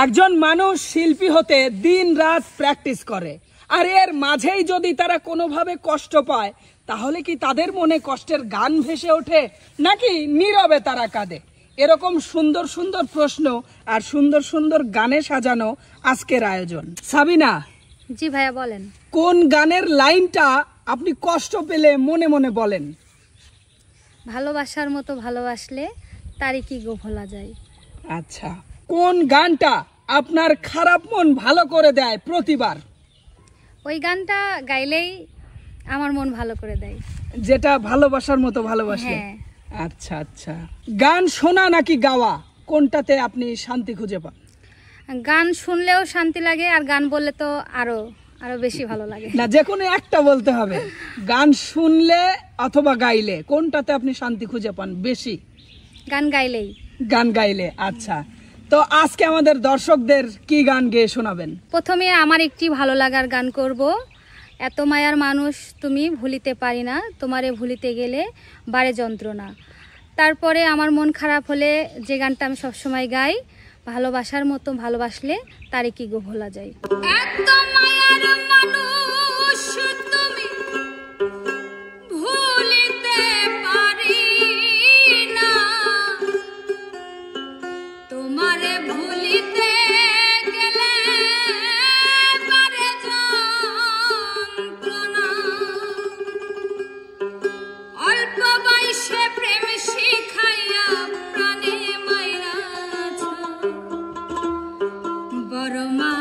একজন মানুষ শিল্পী হতে দিন রাত প্র্যাকটিস করে, আর এর মাঝেই যদি তারা কোনোভাবে কষ্ট পায় তাহলে কি তাদের মনে কষ্টের গান ভেসে ওঠে নাকি নীরবে তারা কাঁদে? এরকম সুন্দর সুন্দর প্রশ্ন আর সুন্দর সুন্দর গানে সাজানো আজকের আয়োজন। সাবিনা, জি ভাইয়া বলেন। কোন গানের লাইনটা আপনি কষ্ট পেলে মনে মনে বলেন? ভালোবাসার মতো ভালোবাসলে তারই কি গো ভোলা যায়। আচ্ছা, কোন গানটা আপনার খারাপ মন ভালো করে দেয় প্রতিবার? ওই গানটা গাইলেই আমার মন ভালো করে দেয়। যেটা ভালোবাসার মতো ভালোবাসলে? হ্যাঁ। আচ্ছা আচ্ছা, গান শোনা নাকি গাওয়া, কোনটাতে আপনি শান্তি খুঁজে পান? গান শুনলেও শান্তি লাগে, আর গান বললে তো আরো আরো বেশি ভালো লাগে। না, যে কোনো একটা বলতে হবে। গান শুনলে অথবা গাইলে কোনটাতে আপনি শান্তি খুঁজে পান বেশি? গান গাইলেই। গান গাইলে। আচ্ছা, তো আজকে আমাদের দর্শকদের কি গান গেয়ে শোনাবেন? প্রথমে আমার একটি ভালো লাগার গান করব। এত মায়ার মানুষ তুমি ভুলিতে পারি না, তোমারে ভুলিতে গেলে বাড়ে যন্ত্রণা। তারপরে আমার মন খারাপ হলে যে গানটা আমি সবসময় গাই, ভালোবাসার মতো ভালোবাসলে তারে কি গো ভোলা যায়। এত মায়ার মানুষ তুমি ভুলিতে পারি না, তোমারে ভুলিতে গেলে বাড়ে যন্ত্রণা। অল্প বয়সে প্রেম শিখাইয়া প্রাণে মাইরা বড় মা